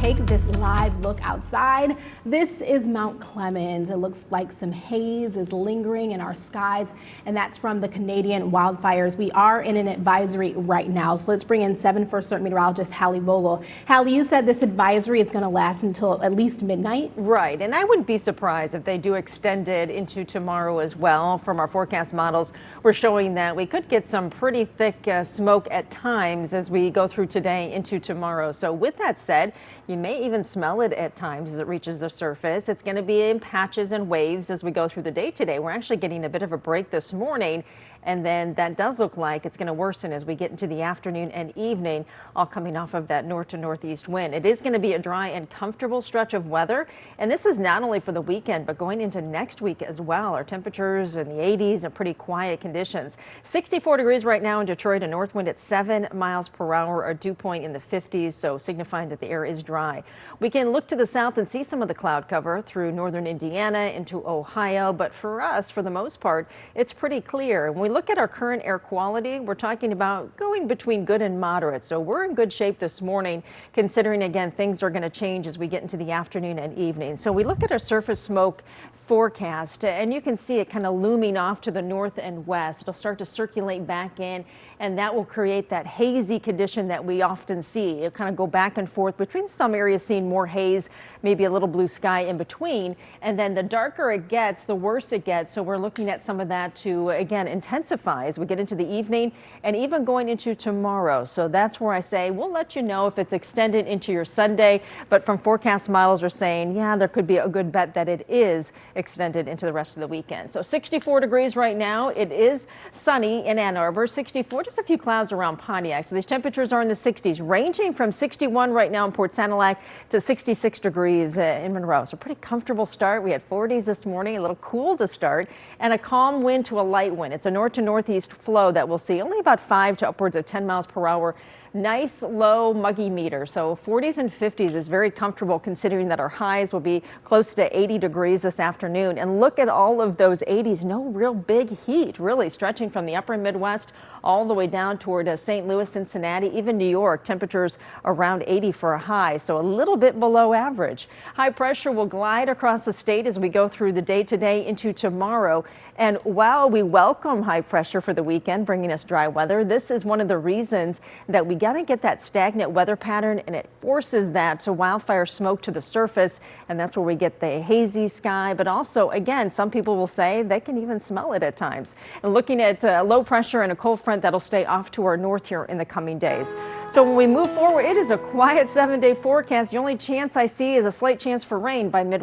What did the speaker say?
take this live look outside. This is Mount Clemens. It looks like some haze is lingering in our skies, and that's from the Canadian wildfires. We are in an advisory right now, so let's bring in 7 First Alert meteorologist Hallie Vogel. Hallie, you said this advisory is going to last until at least midnight? Right, and I wouldn't be surprised if they do extend it into tomorrow as well. From our forecast models, we're showing that we could get some pretty thick smoke at times as we go through today into tomorrow. So with that said, you may even smell it at times as it reaches the surface. It's going to be in patches and waves as we go through the day today. We're actually getting a bit of a break this morning, and then that does look like it's going to worsen as we get into the afternoon and evening, all coming off of that north to northeast wind. It is going to be a dry and comfortable stretch of weather, and this is not only for the weekend but going into next week as well. Our temperatures in the 80s and pretty quiet conditions. 64 degrees right now in Detroit, a north wind at 7 miles per hour, a dew point in the 50s, so signifying that the air is dry. We can look to the south and see some of the cloud cover through northern Indiana into Ohio, but for us, for the most part, it's pretty clear. When we look at our current air quality, we're talking about going between good and moderate. So we're in good shape this morning, considering, again, things are going to change as we get into the afternoon and evening. So we look at our surface smoke forecast, and you can see it kind of looming off to the north and west. It'll start to circulate back in, and that will create that hazy condition that we often see. It'll kind of go back and forth between some areas seeing more haze, maybe a little blue sky in between. And then the darker it gets, the worse it gets. So we're looking at some of that to, again, intensify as we get into the evening and even going into tomorrow. So that's where I say we'll let you know if it's extended into your Sunday. But from forecast models are saying, yeah, there could be a good bet that it is extended into the rest of the weekend. So 64 degrees right now. It is sunny in Ann Arbor. 64, just a few clouds around Pontiac. So these temperatures are in the 60s, ranging from 61 right now in Port Sanilac to 66 degrees in Monroe. So pretty comfortable start. We had 40s this morning, a little cool to start, and a calm wind to a light wind. It's a north to northeast flow that we'll see only about 5 to upwards of 10 miles per hour. Nice low muggy meter, so 40s and 50s is very comfortable considering that our highs will be close to 80 degrees this afternoon. And look at all of those 80s, no real big heat really stretching from the upper Midwest all the way down toward St. Louis, Cincinnati, even New York. Temperatures around 80 for a high, so a little bit below average. High pressure will glide across the state as we go through the day today into tomorrow. And while we welcome high pressure for the weekend, bringing us dry weather, this is one of the reasons that we got to get that stagnant weather pattern, and it forces that wildfire smoke to the surface, and that's where we get the hazy sky. But also, again, some people will say they can even smell it at times. And looking at low pressure and a cold front that'll stay off to our north here in the coming days. So when we move forward, it is a quiet 7-day forecast. The only chance I see is a slight chance for rain by mid